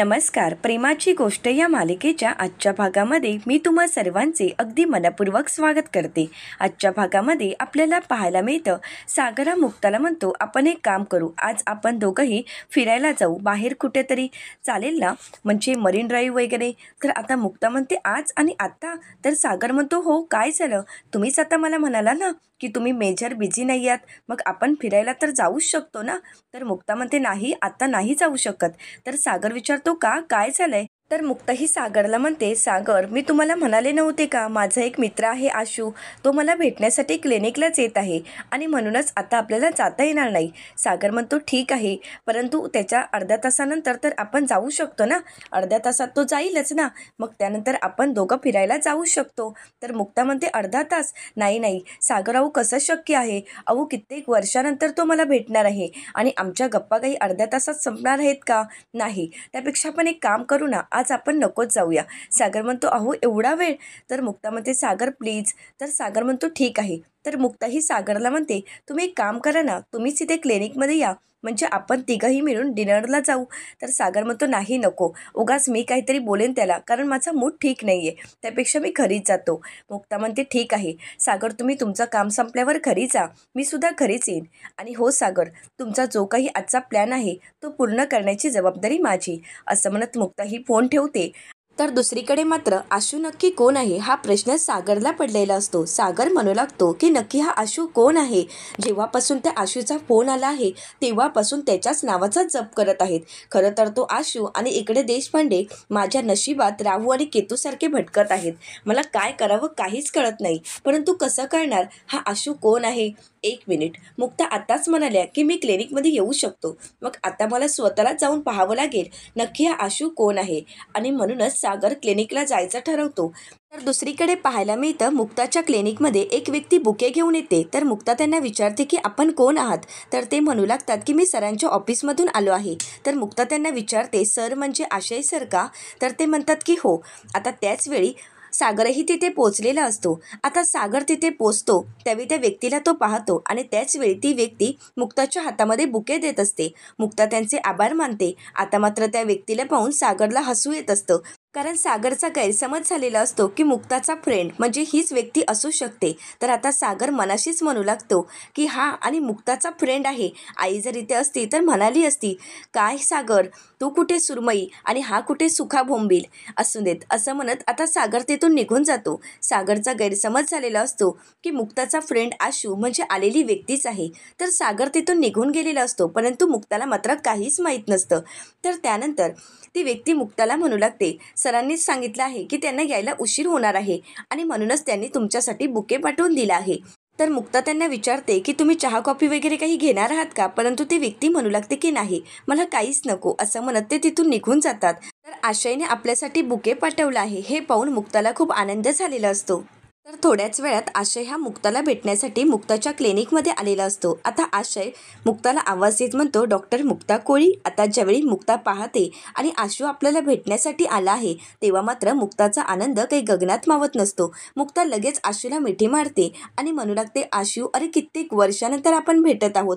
नमस्कार. प्रेमाची गोष्ट या मालिकेच्या आजच्या भागामध्ये मी तुम्हा सर्वांचे अगदी मनपूर्वक स्वागत करते. आजच्या भागामध्ये आपल्याला पाहायला मिळतं, सागरा मुक्ताला म्हणतो, आपण एक काम करू, आज आपण दोघंही फिरायला जाऊ बाहेर कुठेतरी, चालेल ना? म्हणजे मरीन ड्राईव्ह वगैरे. तर आता मुक्ता म्हणते, आज आणि आत्ता? तर सागर म्हणतो, हो काय झालं, तुम्हीच आता मला म्हणाला ना की तुम्ही मेजर बिझी नाही आहात, मग आपण फिरायला तर जाऊच शकतो ना? तर मुक्ता म्हणते, नाही आता नाही जाऊ शकत. तर सागर विचारतो, का, काय झालंय? तर मुक्ता ही सागरला म्हणते, सागर मी तुम्हाला म्हणाले नव्हते का, माझा एक मित्र आहे आशू, तो मला भेटण्यासाठी क्लिनिकलाच येत आहे आणि म्हणूनच आता आपल्याला जाता येणार नाही. सागर म्हणतो, ठीक आहे, परंतु त्याच्या अर्ध्या तासानंतर तर आपण जाऊ शकतो ना? अर्ध्या तासात तो जाईलच ना, मग त्यानंतर आपण दोघं फिरायला जाऊ शकतो. तर मुक्ता म्हणते, अर्धा तास? नाही नाही सागर, अहो कसं शक्य आहे? अहो कित्येक वर्षानंतर तो मला भेटणार आहे आणि आमच्या गप्पा काही अर्ध्या तासात संपणार आहेत का? नाही, त्यापेक्षा आपण एक काम करू ना, आज आपण नकोच जाऊया. सागर म्हणतो, अहो एवढा वेळ? तर मुक्ता म्हणते, सागर प्लीज. तर सागर म्हणतो, ठीक आहे. तर मुक्ता ही सागरला म्हणते, तुम्ही एक काम करा ना, तुम्हीच इथे क्लिनिकमध्ये या, म्हणजे आपण तिघंही मिळून डिनरला जाऊ. तर सागर म्हणतो, नाही नको, उगाच मी काहीतरी बोलेन त्याला, कारण माझा मूड ठीक नाही आहे, त्यापेक्षा मी घरीच जातो. मुक्ता म्हणते, ठीक आहे सागर, तुम्ही तुमचं काम संपल्यावर घरी जा, मी सुद्धा घरीच येईन. आणि हो सागर, तुमचा जो काही आजचा प्लॅन आहे तो पूर्ण करण्याची जबाबदारी माझी. असं म्हणत मुक्ता ही फोन ठेवते. तर दुसरीकडे मात्र आशू नक्की कोण आहे हा प्रश्न सागरला पडलेला असतो. सागर म्हणू लागतो की नक्की हा आशू कोण आहे? जेव्हापासून त्या आशूचा फोन आला आहे तेव्हापासून त्याच्याच नावाचा जप करत आहेत. खरं तर तो आशू आणि इकडे देशपांडे माझ्या नशिबात राहू आणि केतूसारखे भटकत आहेत. मला काय करावं काहीच कळत नाही, परंतु कसं कळणार हा आशू कोण आहे? एक मिनिट, मुक्ता आताच म्हणाल्या की मी क्लिनिकमध्ये येऊ शकतो, मग आता मला स्वतःला जाऊन पाहावं लागेल नक्की हा आशू कोण आहे. आणि म्हणूनच सागर क्लिनिकला जायचं ठरवतो. तर दुसरीकडे पाहायला मिळतं, मुक्ताच्या क्लिनिकमध्ये एक व्यक्ती बुके घेऊन येते. तर मुक्ता त्यांना विचारते की आपण कोण आहात? तर ते म्हणू लागतात की मी सरांच्या ऑफिसमधून आलो आहे. तर मुक्ता त्यांना विचारते, सर म्हणजे आशय सर का? तर ते म्हणतात की हो. आता त्याचवेळी सागरही तिथे पोचलेला असतो. आता सागर तिथे पोचतो त्यावेळी त्या व्यक्तीला तो पाहतो आणि त्याचवेळी ती व्यक्ती मुक्ताच्या हातामध्ये बुके देत असते. मुक्ता त्यांचे आभार मानते. आता मात्र त्या व्यक्तीला पाहून सागरला हसू येत असतं, कारण सागरचा गैरसमज झालेला असतो की मुक्ताचा फ्रेंड म्हणजे हीच व्यक्ती असू शकते. तर आता सागर मनाशीच म्हणू लागतो की हा आणि मुक्ताचा फ्रेंड आहे. आई जर इथे असती तर म्हणाली असती, काय सागर तू कुठे सुरमई आणि हा कुठे सुखा बोंबील, असू देत, असं म्हणत आता सागर तिथून निघून जातो. सागरचा गैरसमज झालेला असतो की मुक्ताचा फ्रेंड आशू म्हणजे आलेली व्यक्तीच आहे. तर सागर तिथून निघून गेलेला असतो, परंतु मुक्ताला मात्र काहीच माहीत नसतं. तर त्यानंतर ती व्यक्ती मुक्ताला म्हणू लागते, सरांनीच सांगितलं आहे की त्यांना यायला उशीर होणार आहे आणि म्हणूनच त्यांनी तुमच्यासाठी बुके पाठवून दिला आहे. तर मुक्ता त्यांना विचारते की तुम्ही चहा कॉफी वगैरे काही घेणार आहात का? परंतु ती व्यक्ती म्हणू लागते की नाही, मला काहीच नको, असं म्हणत ते तिथून निघून जातात. तर आशयने आपल्यासाठी बुके पाठवलं आहे हे पाहून मुक्ताला खूप आनंद झालेला असतो. तर थोड्याच वेळात आशय हा मुक्ताला भेटण्यासाठी मुक्ताच्या क्लिनिकमध्ये आलेला असतो. आता आशय मुक्ताला आवाज देत म्हणतो, डॉक्टर मुक्ता कोळी. आता ज्यावेळी मुक्ता पाहते आणि आशू आपल्याला भेटण्यासाठी आला आहे तेव्हा मात्र मुक्ताचा आनंद काही गगनात मावत नसतो. मुक्ता लगेच आशूला मिठी मारते आणि म्हणू लागते, आशू अरे कित्येक वर्षानंतर आपण भेटत आहोत.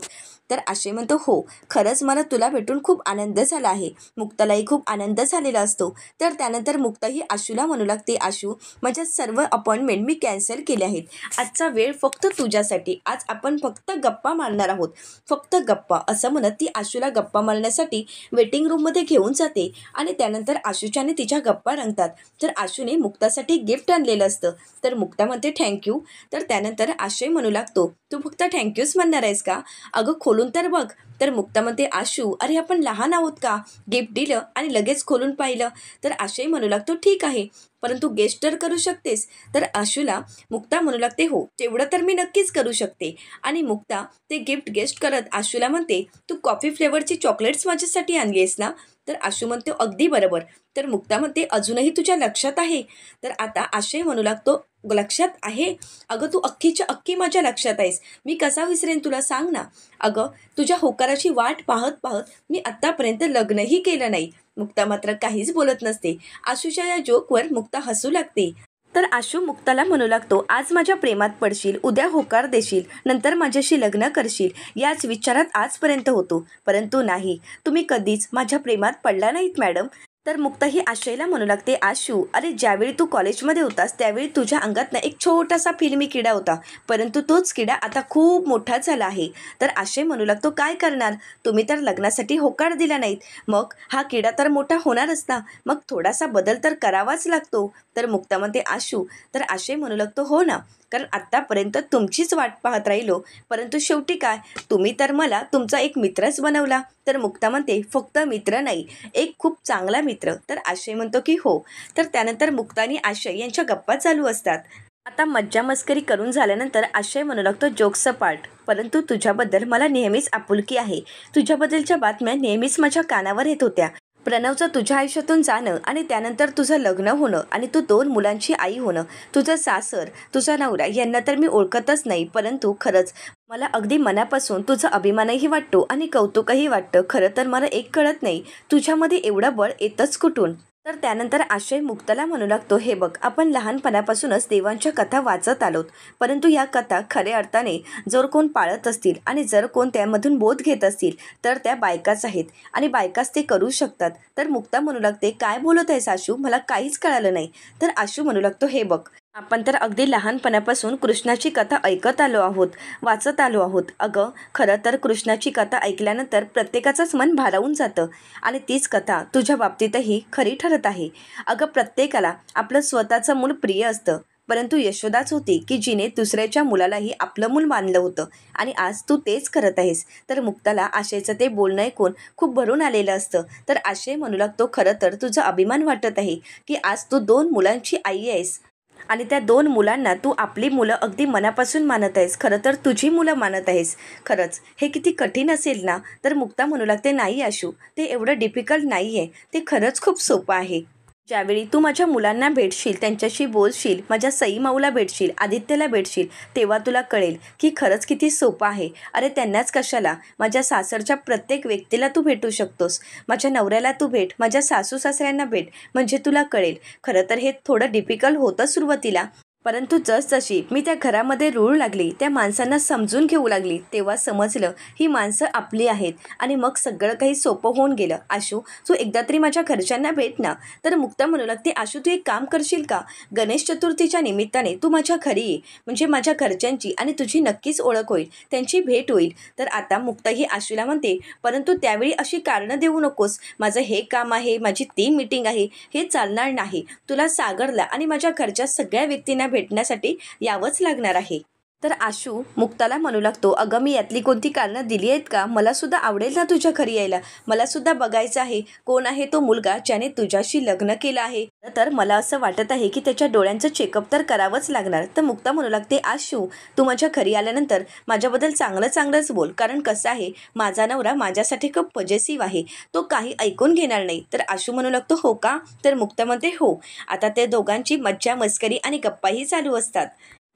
तर आशय म्हणतो, हो खरंच मला तुला भेटून खूप आनंद झाला आहे. मुक्तालाही खूप आनंद झालेला असतो. तर त्यानंतर मुक्ता ही आशूला म्हणू लागते, आशू माझ्या सर्व अपॉइंटमेंट मी कॅन्सल केले आहेत, आजचा वेळ फक्त तुझ्यासाठी, आज आपण फक्त गप्पा मारणार आहोत, फक्त गप्पा, असं म्हणत ती आशूला गप्पा मारण्यासाठी वेटिंग रूममध्ये घेऊन जाते. आणि त्यानंतर आशूच्याने तिच्या गप्पा रंगतात. तर आशूने मुक्तासाठी गिफ्ट आणलेलं असतं. तर मुक्ता म्हणते थँक्यू. तर त्यानंतर आशय म्हणू लागतो, तू फक्त थँक्यूच म्हणणार आहेस का? अगं खोलून तर बघ. तर मुक्ता म्हणते, आशू अरे आपण लहान आहोत का? गिफ्ट दिलं आणि लगेच खोलून पाहिलं. तर आशय म्हणू लागतो, ठीक आहे, परंतु गेस्ट तर करू शकतेस? तर आशूला मुक्ता म्हणू लागते, हो तेवढं तर मी नक्कीच करू शकते. आणि मुक्ता ते गिफ्ट गेस्ट करत आशूला म्हणते, तू कॉफी फ्लेवरची चॉकलेट्स माझ्यासाठी आणली आहेस ना? तर आशू म्हणते, अगदी बरोबर. तर मुक्ता म्हणते, अजूनही तुझ्या लक्षात आहे? तर आता आशय म्हणू लागतो, लक्षात आहे? अगं तू अख्खीच्या अख्खी माझ्या लक्षात आहेस, मी कसा विसरेन तुला, सांग ना. अगं तुझ्या होकाराची वाट पाहत पाहत मी आत्तापर्यंत लग्नही केलं नाही. मुक्ता मात्र काहीच बोलत नसते. आशूच्या या जोकवर मुक्ता हसू लागते. तर आशू मुक्ताला म्हणू लागतो, आज माझ्या प्रेमात पडशील, उद्या होकार देशील, नंतर माझ्याशी लग्न करशील, याच विचारात आजपर्यंत होतो, परंतु नाही, तुम्ही कधीच माझ्या प्रेमात पडला नाहीत मॅडम. तर मुक्ता ही आशयला म्हणू लागते, आशू अरे ज्यावेळी तू कॉलेजमध्ये होतास त्यावेळी तुझ्या अंगात ना एक छोटासा फिल्मी किडा होता, परंतु तोच किडा आता खूप मोठा झाला आहे. तर आशय म्हणू लागतो, काय करणार, तुम्ही तर लग्नासाठी होकार दिला नाहीत, मग हा किडा तर मोठा होणारच ना, मग थोडासा बदल तर करावाच लागतो. तर मुक्ता म्हणते, आशू. तर आशय म्हणू लागतो, हो ना, कारण आत्तापर्यंत तुमचीच वाट पाहत राहिलो, परंतु शेवटी काय, तुम्ही तर मला तुमचा एक मित्रच बनवला. तर मुक्ता म्हणते, फक्त मित्र नाही, एक खूप चांगला मित्र. तर आशय म्हणतो की हो. तर त्यानंतर मुक्ता आणि आशय यांच्या गप्पा चालू असतात. आता मज्जा मस्करी करून झाल्यानंतर आशय म्हणू लागतो, जोक्स पार्ट, परंतु तुझ्याबद्दल मला नेहमीच आपुलकी आहे. तुझ्याबद्दलच्या बातम्या नेहमीच माझ्या कानावर येत होत्या. प्रणवचं तुझ्या आयुष्यातून जाणं आणि त्यानंतर तुझं लग्न होणं आणि तू 2 मुलांची आई होणं, तुझं सासर, तुझा नवरा यांना तर मी ओळखतच नाही, परंतु खरंच मला अगदी मनापासून तुझा अभिमानही वाटतो आणि कौतुकही वाटतं. खरं तर मला एक कळत नाही, तुझ्यामध्ये एवढं बळ येतच कुठून. तर त्यानंतर आशय मुक्ताला म्हणू लागतो, हे बघ, आपण लहानपणापासूनच देवांच्या कथा वाचत आलोत, परंतु या कथा खऱ्या अर्थाने जर कोण पाळत असतील आणि जर कोण त्यामधून बोध घेत असतील तर त्या बायकाच आहेत आणि बायकाच ते करू शकतात. तर मुक्ता म्हणू लागते, काय बोलत आहेस आशू, मला काहीच कळालं नाही. तर आशू म्हणू लागतो, हे बघ, आपण तर अगदी लहानपणापासून कृष्णाची कथा ऐकत आलो आहोत, वाचत आलो आहोत. अगं खरं तर कृष्णाची कथा ऐकल्यानंतर प्रत्येकाचंच मन भारावून जातं आणि तीच कथा तुझ्या बाबतीतही खरी ठरत आहे. अगं प्रत्येकाला आपलं स्वतःचं मूल प्रिय असतं, परंतु यशोदाच होती की जिने दुसऱ्याच्या मुलालाही आपलं मूल मानलं होतं आणि आज तू तेच करत आहेस. तर मुक्ताला आशयचं ते बोलणं ऐकून खूप भरून आलेलं असतं. तर आशय म्हणू लागतो, खरं तर तुझा अभिमान वाटत आहे की आज तू 2 मुलांची आई आहेस आणि त्या 2 मुलांना तू आपली मुलं अगदी मनापासून मानत आहेस, खरं तर तुझी मुलं मानत आहेस. खरंच हे किती कठीण असेल ना. तर मुक्ता म्हणू लागते, नाही आशू, ते एवढं डिफिकल्ट नाही आहे, ते खरंच खूप सोपं आहे. ज्यावेळी तू माझ्या मुलांना भेटशील, त्यांच्याशी बोलशील, माझ्या सई माऊला भेटशील, आदित्यला भेटशील, तेव्हा तुला कळेल की खरंच किती सोपं आहे. अरे त्यांनाच कशाला, माझ्या सासरच्या प्रत्येक व्यक्तीला तू भेटू शकतोस, माझ्या नवऱ्याला तू भेट, माझ्या सासू सासऱ्यांना भेट, म्हणजे तुला कळेल. खरं तर हे थोडं डिफिकल्ट होतं सुरुवातीला, परंतु जसजशी मी त्या घरामध्ये रुळू लागली, त्या माणसांना समजून घेऊ लागली, तेव्हा समजलं ही माणसं आपली आहेत आणि मग सगळं काही सोपं होऊन गेलं. आशू, तू एकदा तरी माझ्या घरच्यांना भेट ना. तर मुक्ता म्हणू लागते, आशू तू एक काम करशील का, गणेश चतुर्थीच्या निमित्ताने तू माझ्या घरी ये, म्हणजे माझ्या घरच्यांची आणि तुझी नक्कीच ओळख होईल, त्यांची भेट होईल. तर आता मुक्ता ही आशूला म्हणते, परंतु त्यावेळी अशी कारणं देऊ नकोस, माझं हे काम आहे, माझी ती मीटिंग आहे, हे चालणार नाही. तुला सागरला आणि माझ्या घरच्या सगळ्या व्यक्तींना भेटण्यासाठी यावंच लागणार आहे. तर आशू मुक्ताला म्हणू लागतो, अगं मी यातली कोणती कारणं दिली आहेत का, मला सुद्धा आवडेल ना तुझ्या घरी यायला, मला सुद्धा बघायचं आहे कोण आहे तो मुलगा ज्याने तुझ्याशी लग्न केलं आहे. तर मला असं वाटत आहे की त्याच्या डोळ्यांचं चेकअप तर करावंच लागणार. तर मुक्ता म्हणू लागते, आशू तू माझ्या घरी आल्यानंतर माझ्याबद्दल चांगलंच बोल, कारण कसं आहे, माझा नवरा माझ्यासाठी खूप पॉझिटिव्ह आहे, तो काही ऐकून घेणार नाही. तर आशू म्हणू लागतो, हो का. तर मुक्ता म्हणते, हो. आता ते दोघांची मज्जा मस्करी आणि गप्पाही चालू असतात.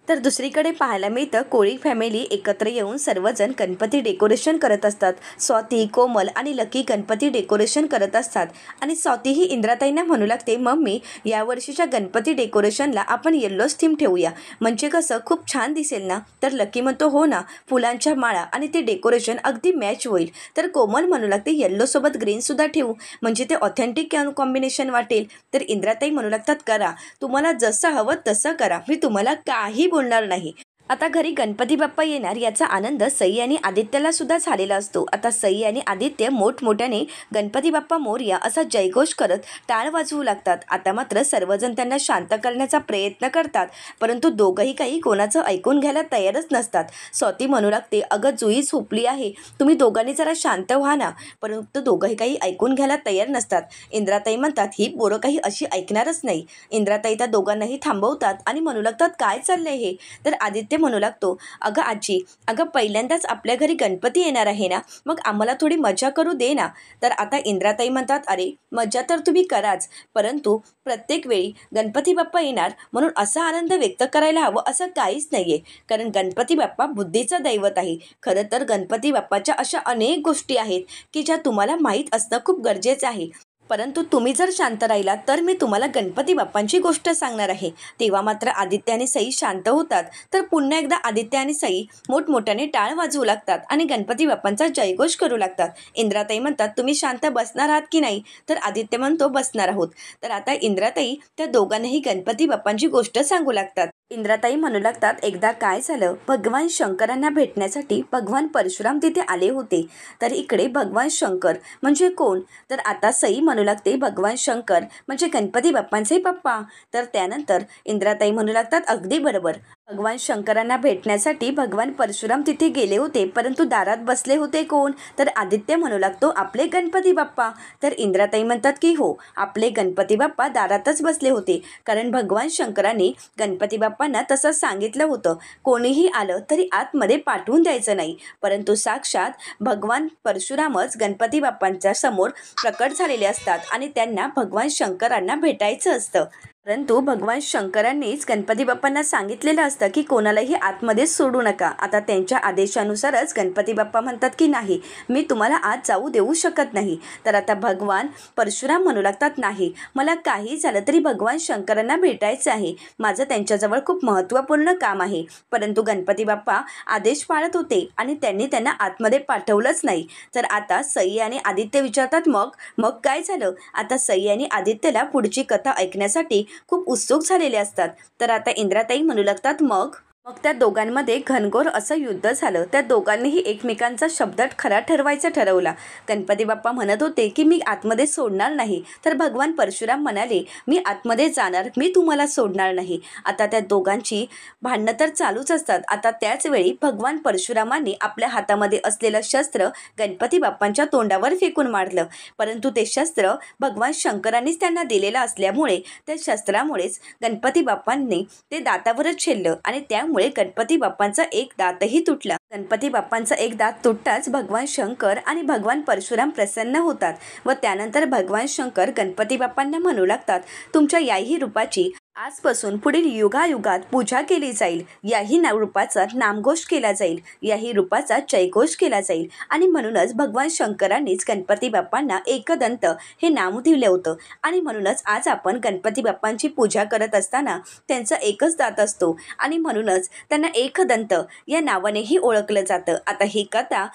तर दुसरीकडे पाहायला मिळतं, कोळी फॅमिली एकत्र येऊन सर्वजण गणपती डेकोरेशन करत असतात. स्वाती, कोमल आणि लकी गणपती डेकोरेशन करत असतात आणि स्वाती ही इंद्राताईंना म्हणू लागते, मम्मी यावर्षीच्या गणपती डेकोरेशनला आपण येल्लोच थीम ठेवूया, म्हणजे कसं खूप छान दिसेल ना. तर लकी म्हणतो, हो ना, फुलांच्या माळा आणि ते डेकोरेशन अगदी मॅच होईल. तर कोमल म्हणू लागते, येल्लोसोबत ग्रीनसुद्धा ठेवू, म्हणजे ते ऑथेंटिक कॉम्बिनेशन वाटेल. तर इंद्राताई म्हणू लागतात, करा, तुम्हाला जसं हवं तसं करा, मी तुम्हाला काही बोलणार नाही. आता घरी गणपती बाप्पा येणार याचा आनंद सई आणि आदित्यला सुद्धा झालेला असतो. आता सई आणि आदित्य मोठमोठ्याने गणपती बाप्पा मोरया असा जयघोष करत टाळ वाजवू लागतात. आता मात्र सर्वजण त्यांना शांत करण्याचा प्रयत्न करतात, परंतु दोघंही काही कोणाचं ऐकून घ्यायला तयारच नसतात. स्वाती म्हणू लागते, अगं जुई झोपली आहे, तुम्ही दोघांनी जरा शांत व्हा ना. परंतु दोघंही काही ऐकून घ्यायला तयार नसतात. इंद्राताई म्हणतात, ही पोरं काही अशी ऐकणारच नाही. इंद्राताई त्या दोघांनाही थांबवतात आणि म्हणू लागतात, काय चाललंय हे. तर आदित्य म्हणू लागतो, अगं आजी, अगं पहिल्यांदाच आपल्या घरी गणपती येणार आहे ना, मग आम्हाला थोडी मजा करू दे ना. तर आता इंद्राताई म्हणतात, अरे मजा तर तुम्ही कराच, परंतु प्रत्येक वेळी गणपती बाप्पा येणार म्हणून असा आनंद व्यक्त करायला हवं असं काहीच नाहीये, कारण गणपती बाप्पा बुद्धीचं दैवत आहे. खरं तर गणपती बाप्पाच्या अशा अनेक गोष्टी आहेत की ज्या तुम्हाला माहीत असणं खूप गरजेचं आहे. परंतु तुम्ही जर शांत राहिलात तर मी तुम्हाला गणपती बाप्पांची गोष्ट सांगणार आहे. तेव्हा मात्र आदित्य आणि सई शांत होतात. तर पुन्हा एकदा आदित्य आणि सई मोठमोठ्याने टाळ वाजवू लागतात आणि गणपती बाप्पांचा जयघोष करू लागतात. इंद्राताई म्हणतात, तुम्ही शांत बसणार आहात की नाही? तर आदित्य म्हणतो, बसणार आहोत. तर आता इंद्राताई त्या दोघांनाही गणपती बाप्पांची गोष्ट सांगू लागतात. इंद्राताई म्हणू लागतात, एकदा काय झालं, भगवान शंकरांना भेटण्यासाठी भगवान परशुराम तिथे आले होते. तर इकडे भगवान शंकर म्हणजे कोण? तर आता सई म्हणू लागते, भगवान शंकर म्हणजे गणपती बाप्पांचे पप्पा. तर त्यानंतर इंद्राताई म्हणू लागतात, अगदी बरोबर. भगवान शंकरांना भेटण्यासाठी भगवान परशुराम तिथे गेले होते, परंतु दारात बसले होते कोण? तर आदित्य म्हणू लागतो, आपले गणपती बाप्पा. तर इंद्राताई म्हणतात की हो, आपले गणपती बाप्पा दारातच बसले होते, कारण भगवान शंकरांनी गणपती बाप्पांना तसं सांगितलं होतं, कोणीही आलं तरी आतमध्ये पाठवून द्यायचं नाही. परंतु साक्षात भगवान परशुरामच गणपती बाप्पांच्या समोर प्रकट झालेले असतात आणि त्यांना भगवान शंकरांना भेटायचं असतं. परंतु भगवान शंकरांनीच गणपती बाप्पांना सांगितलेलं असतं की कोणालाही आतमध्ये सोडू नका. आता त्यांच्या आदेशानुसारच गणपती बाप्पा म्हणतात की नाही, मी तुम्हाला आत जाऊ देऊ शकत नाही. तर आता भगवान परशुराम म्हणू लागतात, नाही, मला काही झालं तरी भगवान शंकरांना भेटायचं आहे, माझं त्यांच्याजवळ खूप महत्त्वपूर्ण काम आहे. परंतु गणपती बाप्पा आदेश पाळत होते आणि त्यांनी त्यांना आतमध्ये पाठवलंच नाही. तर आता सई आणि आदित्य विचारतात, मग मग काय झालं? आता सई आणि आदित्यला पुढची कथा ऐकण्यासाठी खूप उत्सुक झालेले असतात. तर आता इंद्राताई म्हणू लागतात, मग त्या दोघांमध्ये घनघोर असं युद्ध झालं. त्या दोघांनीही एकमेकांचा शब्द खरा ठरवायचा ठरवला. गणपती बाप्पा म्हणत होते की मी आतमध्ये सोडणार नाही. तर भगवान परशुराम म्हणाले, मी आतमध्ये जाणार, मी तुम्हाला सोडणार नाही. आता त्या दोघांची भांडणं तर चालूच असतात. आता त्याच वेळी भगवान परशुरामांनी आपल्या हातामध्ये असलेलं शस्त्र गणपती बाप्पांच्या तोंडावर फेकून मारलं. परंतु ते शस्त्र भगवान शंकरांनीच त्यांना दिलेलं असल्यामुळे त्या शस्त्रामुळेच गणपती बाप्पांनी ते दातावरच छेडलं आणि त्यामुळे गणपती बाप्पांचा एक दातही तुटला. गणपती बाप्पांचा एक दात तुटताच भगवान शंकर आणि भगवान परशुराम प्रसन्न होतात व त्यानंतर भगवान शंकर गणपती बाप्पांना म्हणू लागतात, तुमच्या याही रूपाची आजपासून पुढील युगायुगात पूजा केली जाईल, याही रूपाचा नामघोष केला जाईल, याही रूपाचा जयघोष केला जाईल. आणि म्हणूनच भगवान शंकरांनीच गणपती बाप्पांना एकदंत हे नाव दिलं होतं. आणि म्हणूनच आज आपण गणपती बाप्पांची पूजा करत असताना त्यांचा एकच दात असतो आणि म्हणूनच त्यांना एकदंत या नावानेही ओळखलं जातं. आता ही कथा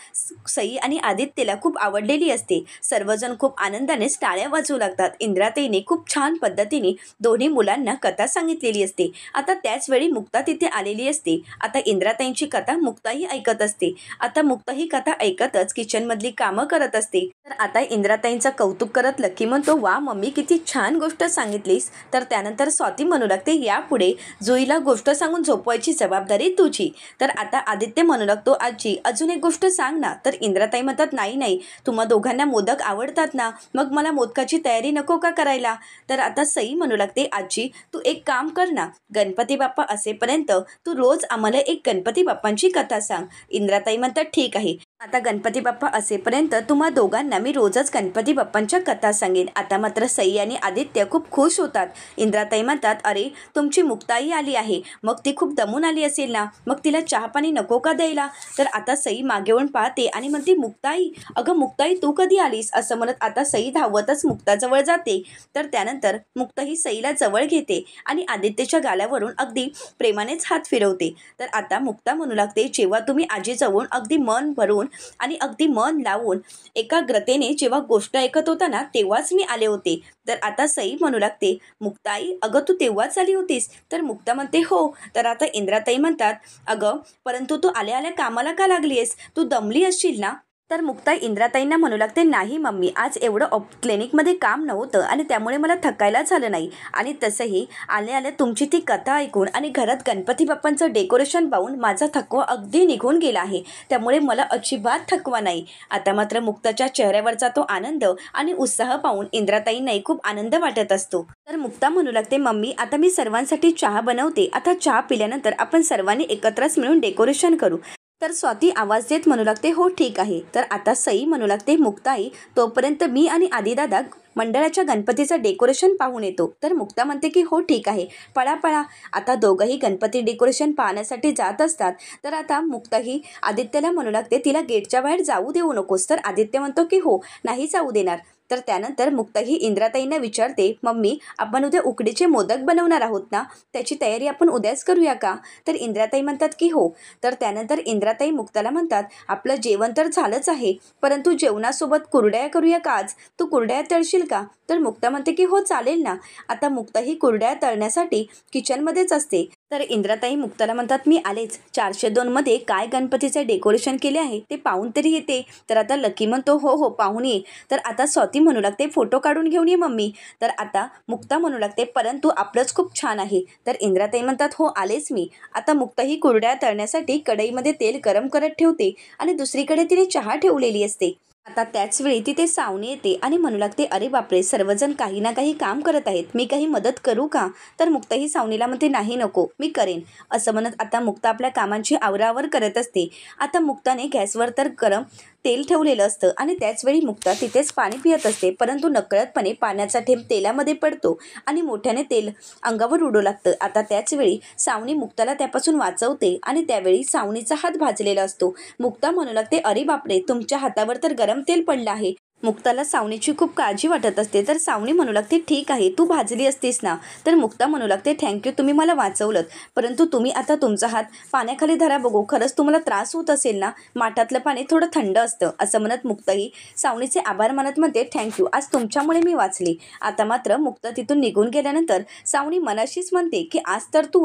सई आणि आदित्यला खूप आवडलेली असते. सर्वजण खूप आनंदाने टाळ्या वाजवू लागतात. इंद्राताईने खूप छान पद्धतीने दोन्ही मुलांना कथा सांगितलेली असते. आता त्याच वेळी मुक्ता तिथे आलेली असते. आता इंद्राताईंची कथा मुक्ताही ऐकत असते. आता मुक्ता ही कथा ऐकतच किचनमधली कामं करत असते. तर आता इंद्राताईंचं कौतुक करत लक्की म्हणतो, वा मम्मी, किती छान गोष्ट सांगितलीस. तर त्यानंतर स्वाती म्हणू लागते, यापुढे जुईला गोष्ट सांगून झोपवायची जबाबदारी तुझी. तर आता आदित्य म्हणू लागतो, आजी अजून एक गोष्ट सांग ना. तर इंद्राताई म्हणतात, नाही, तुम्हा दोघांना मोदक आवडतात ना, मग मला मोदकाची तयारी नको का करायला? तर आता सई म्हणू लागते, आजी तू एक काम कर ना, गणपती बाप्पा असेपर्यंत तू रोज आम्हाला एक गणपती बाप्पांची कथा सांग. इंद्राताई म्हणतात, ठीक आहे. आता गणपती बाप्पा असेपर्यंत तुम्हा दोघांना मी रोजच गणपती बाप्पांच्या कथा सांगेन. आता मात्र सई आणि आदित्य खूप खुश होतात. इंद्राताई म्हणतात, अरे तुमची मुक्ताई आली आहे, मग ती खूप दमून आली असेल ना, मग तिला चहा पाणी नको का द्यायला? तर आता सई मागे वळून पाहते आणि म्हणते, मुक्ताई, अगं मुक्ताई तू कधी आलीस? असं म्हणत आता सई धावतच मुक्ताजवळ जाते. तर त्यानंतर मुक्ता ही सईला जवळ घेते आणि आदित्यच्या गालावरून अगदी प्रेमानेच हात फिरवते. तर आता मुक्ता म्हणू लागते, जेव्हा तुम्ही आजीजवळून अगदी मन भरून आणि अगदी मन लावून एकाग्रतेने जेव्हा गोष्ट ऐकत होता ना, तेव्हाच मी आले होते. तर आता सई म्हणू लागते, मुक्ताई अगं तू तेव्हाच आली होतीस? तर मुक्ता म्हणते, हो. तर आता इंद्राताई म्हणतात, अगं परंतु तू आल्या आल्या कामाला का लागलीस? तू दमली असशील ना? तर मुक्ता इंद्राताईंना म्हणू लागते, नाही मम्मी, आज एवढं क्लिनिकमध्ये काम नव्हतं आणि त्यामुळे मला थकायला झालं नाही. आणि तसंही आल्या आल्या तुमची ती कथा ऐकून आणि घरात गणपती बाप्पांचं डेकोरेशन पाहून माझा थकवा अगदी निघून गेला आहे, त्यामुळे मला अजिबात थकवा नाही. आता मात्र मुक्ताच्या चेहऱ्यावरचा तो आनंद आणि उत्साह पाहून इंद्राताईंनाही खूप आनंद वाटत असतो. तर मुक्ता म्हणू लागते, मम्मी आता मी सर्वांसाठी चहा बनवते, आता चहा पिल्यानंतर आपण सर्वांनी एकत्रच मिळून डेकोरेशन करू. तर स्वाती आवाज देत म्हणू लागते, हो ठीक आहे. तर आता सई म्हणू लागते, मुक्ताई तोपर्यंत मी आणि आदिदादा मंडळाच्या गणपतीचं डेकोरेशन पाहून येतो. तर मुक्ता म्हणते की हो ठीक आहे, पळा. आता दोघंही गणपती डेकोरेशन पाहण्यासाठी जात असतात. तर आता मुक्ता ही आदित्यला म्हणू लागते, तिला गेटच्या बाहेर जाऊ देऊ नकोस. तर आदित्य म्हणतो की हो, नाही जाऊ देणार. तर त्यानंतर मुक्ता ही इंद्राताईंना विचारते, मम्मी आपण उद्या उकडीचे मोदक बनवणार आहोत ना, त्याची तयारी आपण उद्याच करूया का? तर इंद्राताई म्हणतात की हो. तर त्यानंतर इंद्राताई मुक्ताला म्हणतात, आपलं जेवण तर झालंच आहे, परंतु जेवणासोबत कुरडया करूया का आज? तू कुरडया तळशील का? तर मुक्ता म्हणते की हो चालेल ना. आता मुक्ता ही कुरडया तळण्यासाठी किचनमध्येच असते. तर इंद्राताई मुक्ताला म्हणतात, मी आलेच. 402 मध्ये काय गणपतीचे डेकोरेशन केले आहे ते पाहून तरी येते. तर आता लकी म्हणतो, हो हो पाहून ये. तर आता स्वाती म्हणू लागते, फोटो काढून घेऊन ये मम्मी. तर आता मुक्ता म्हणू लागते, परंतु आपलंच खूप छान आहे. तर इंद्राताई म्हणतात, हो आलेच मी. आता मुक्ता ही कुरडया तळण्यासाठी कढईमध्ये तेल गरम करत ठेवते आणि दुसरीकडे तिने चहा ठेवलेली असते. आता त्याच वेळी तिथे सावनी येते आणि म्हणू लागते, अरे बापरे, सर्वजण काही ना काही काम करत आहेत, मी काही मदत करू का? तर मुक्ता ही सावनीला म्हणते, नाही नको, मी करेन. असं म्हणत आता मुक्ता आपल्या कामांची आवरावर करत असते. आता मुक्ताने गॅसवर तर गरम तेल ठेवलेलं असतं आणि त्याचवेळी मुक्ता तिथेच पाणी पित असते, परंतु नकळतपणे पाण्याचा थेंब तेलामध्ये पडतो आणि मोठ्याने तेल अंगावर उडू लागतं. आता त्याचवेळी सावनी मुक्ताला त्यापासून वाचवते आणि त्यावेळी सावनीचा हात भाजलेला असतो. मुक्ता म्हणू लागते, अरे बापरे, तुमच्या हातावर तर गरम तेल पडलं आहे. मुक्ताला सावनीची खूप काळजी वाटत असते. तर सावनी म्हणू लागते, ठीक आहे, तू भाजली असतीस ना. तर मुक्ता म्हणू लागते, थँक्यू, तुम्ही मला वाचवलंत, परंतु तुम्ही आता तुमचा हात पाण्याखाली धरा बघू, खरंच तुम्हाला त्रास होत असेल ना, माठातलं पाणी थोडं थंड असतं. असं म्हणत मुक्ताही सावनीचे आभार मानत म्हणते, थँक्यू, आज तुमच्यामुळे मी वाचली. आता मात्र मुक्ता तिथून निघून गेल्यानंतर सावनी मनाशीच म्हणते की आज तर तू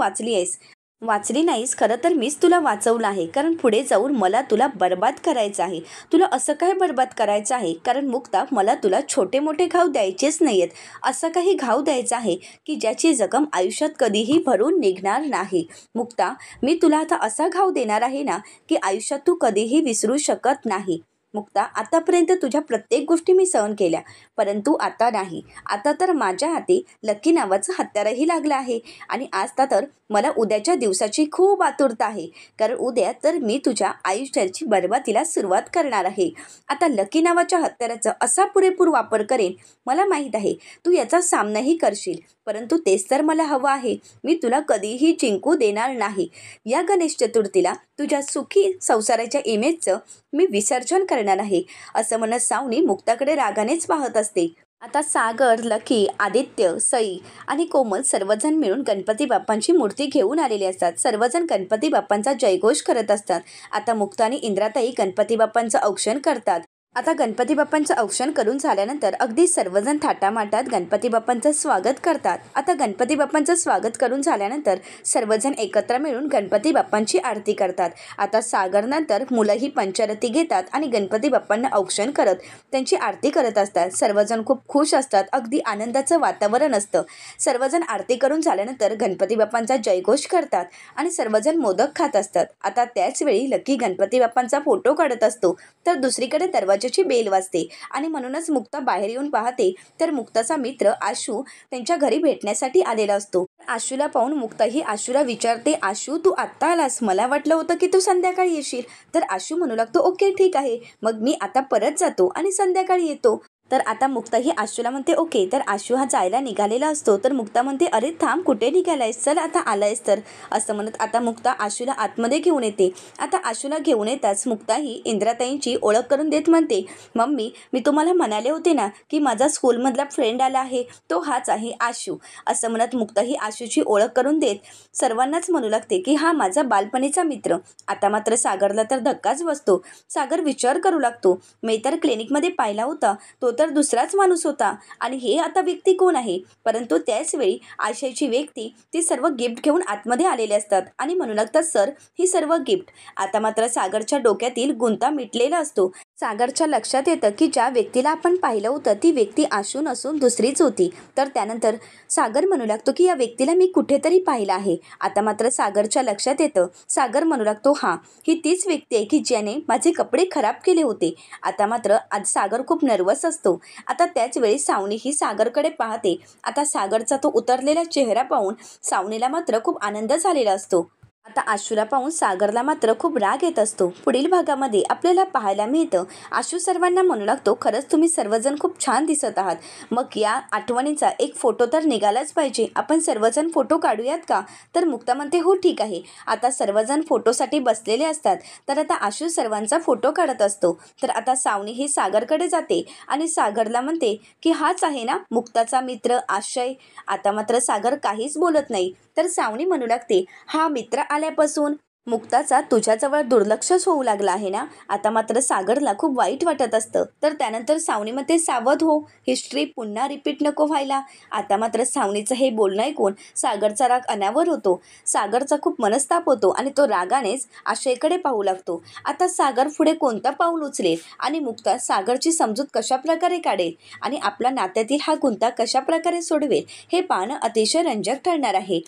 वाचली नाहीस, खरं तर मीच तुला वाचवलं आहे, कारण पुढे जाऊन मला तुला बर्बाद करायचं आहे. तुला असं काय बर्बाद करायचं आहे? कारण मुक्ता, मला तुला छोटे मोठे घाव द्यायचेच नाही आहेत. असं काही घाव द्यायचा आहे की ज्याची जखम आयुष्यात कधीही भरून निघणार नाही. मुक्ता, मी तुला आता असा घाव देणार आहे ना की आयुष्यात तू कधीही विसरू शकत नाही. मुक्ता, आतापर्यंत तुझ्या प्रत्येक गोष्टी मी सहन केल्या, परंतु आता नाही. आता तर माझ्या हाती लकी नावाचं हत्यारही लागलं आहे आणि आता तर मला उद्याच्या दिवसाची खूप आतुरता आहे, कारण उद्या तर मी तुझ्या आयुष्याची बरबादीला सुरुवात करणार आहे. आता लकी नावाच्या हत्याराचा असा पुरेपूर वापर करेन, मला माहीत आहे तू याचा सामनाही करशील, परंतु तेच तर मला हवं आहे. मी तुला कधीही जिंकू देणार नाही. या गणेश चतुर्थीला तुझ्या सुखी संसाराच्या इमेजचं मी विसर्जन करणार आहे. असं म्हणत सावनी मुक्ताकडे रागानेच पाहत असते. आता सागर, लकी, आदित्य, सई आणि कोमल सर्वजण मिळून गणपती बाप्पांची मूर्ती घेऊन आलेले असतात. सर्वजण गणपती बाप्पांचा जयघोष करत असतात. आता मुक्ता आणि इंद्राताई गणपती बाप्पांचं औक्षण करतात. आता गणपती बाप्पांचं औक्षण करून झाल्यानंतर अगदी सर्वजण थाटामाटात गणपती बाप्पांचं स्वागत करतात. आता गणपती बाप्पांचं स्वागत करून झाल्यानंतर सर्वजण एकत्र मिळून गणपती बाप्पांची आरती करतात. आता सागरनंतर मुलंही पंचरती घेतात आणि गणपती बाप्पांना औक्षण करत त्यांची आरती करत असतात. सर्वजण खूप खुश असतात, अगदी आनंदाचं वातावरण असतं. सर्वजण आरती करून झाल्यानंतर गणपती बाप्पांचा जयघोष करतात आणि सर्वजण मोदक खात असतात. आता त्याचवेळी लकी गणपती बाप्पांचा फोटो काढत असतो, तर दुसरीकडे दरवाजाची बेल वाजते आणि म्हणूनच मुक्ता बाहेर येऊन पाहते, तर मुक्ताचा मित्र आशू त्यांच्या घरी भेटण्यासाठी आलेला असतो. आशूला पाहून मुक्ता ही आशूला विचारते, आशू तू आत्ता आलास, मला वाटलं होतं की तू संध्याकाळी येशील. तर आशू म्हणू लागतो, ओके ठीक आहे, मग मी आता परत जातो आणि संध्याकाळी येतो. तर आता मुक्ता ही आशूला म्हणते, ओके. तर आशू हा जायला निघालेला असतो, तर मुक्ता म्हणते, अरे थांब, कुठे निघालायस, चल आता आलायस तर. असं म्हणत आता मुक्ता आशूला आतमध्ये घेऊन येते. आता आशूला घेऊन येताच मुक्ता ही इंद्राताईंची ओळख करून देत म्हणते, मम्मी, मी तुम्हाला म्हणाले होते ना की माझा स्कूलमधला फ्रेंड आला आहे, तो हाच आहे आशू. असं म्हणत मुक्ता ही आशूची ओळख करून देत सर्वांनाच म्हणू लागते की हा माझा बालपणीचा मित्र. आता मात्र सागरला तर धक्काच बसतो. सागर विचार करू लागतो, मी तर क्लिनिकमध्ये पाहिला होता, तो तर दुसराच माणूस होता आणि हे आता व्यक्ती कोण आहे? परंतु त्याच वेळी आशयाची व्यक्ती ती सर्व गिफ्ट घेऊन आतमध्ये आलेले असतात आणि म्हणू लागतात, सर ही सर्व गिफ्ट. आता मात्र सागरच्या डोक्यातील गुंता मिटलेला असतो. सागरच्या लक्षात येतं की ज्या व्यक्तीला आपण पाहिलं होतं ती व्यक्ती आशू नसून दुसरीच होती. तर त्यानंतर सागर म्हणू लागतो की या व्यक्तीला मी कुठेतरी पाहिलं आहे. आता मात्र सागरच्या लक्षात येतं. सागर म्हणू लागतो, हां, ही तीच व्यक्ती आहे की ज्याने माझे कपडे खराब केले होते. आता मात्र आज सागर खूप नर्वस असतो. आता त्याच वेळी सावनी ही सागरकडे पाहते. आता सागरचा तो उतरलेला चेहरा पाहून सावनीला मात्र खूप आनंद झालेला असतो. आता आशूला पाहून सागरला मात्र खूप राग येत असतो. पुढील भागामध्ये आपल्याला पाहायला मिळतं, आशू सर्वांना म्हणू लागतो, खरंच तुम्ही सर्वजण खूप छान दिसत आहात. मग या आठवणींचा एक फोटो तर निघालाच पाहिजे. आपण सर्वजण फोटो काढूयात का? तर मुक्ता म्हणते, हो ठीक आहे. आता सर्वजण फोटोसाठी बसलेले असतात. तर आता आशू सर्वांचा फोटो काढत असतो. तर आता सावनी ही सागरकडे जाते आणि सागरला म्हणते की हाच आहे ना मुक्ताचा मित्र आशय. आता मात्र सागर काहीच बोलत नाही. तर सावनी म्हणू लागते, हा मित्र आल्यापासून मुक्ताचा तुझ्याजवळ दुर्लक्षच होऊ लागला आहे ना. आता मात्र सागरला खूप वाईट वाटत असतं. तर त्यानंतर सावनीमध्ये सावध हो, हिस्ट्री पुन्हा रिपीट नको व्हायला. आता मात्र सावनीचं हे बोलणं ऐकून सागरचा राग अनावर होतो. सागरचा खूप मनस्ताप होतो आणि तो रागानेच आशयकडे पाहू लागतो. आता सागर पुढे कोणतं पाऊल उचलेल आणि मुक्ता सागरची समजूत कशा प्रकारे काढेल आणि आपल्या नात्यातील हा गुंता कशा प्रकारे सोडवेल हे पाहणं अतिशय रंजक ठरणार आहे.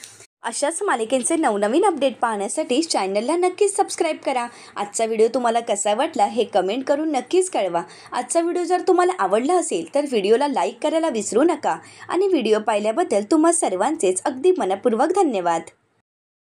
अशाच मालिकेचे नवनवीन अपडेट पाहण्यासाठी चॅनलला नक्कीच सबस्क्राईब करा. आजचा व्हिडिओ तुम्हाला कसा वाटला हे कमेंट करून नक्कीच कळवा. आजचा व्हिडिओ जर तुम्हाला आवडला असेल तर व्हिडिओला लाईक करायला विसरू नका आणि व्हिडिओ पाहिल्याबद्दल तुम्हा सर्वांचेच अगदी मनपूर्वक धन्यवाद.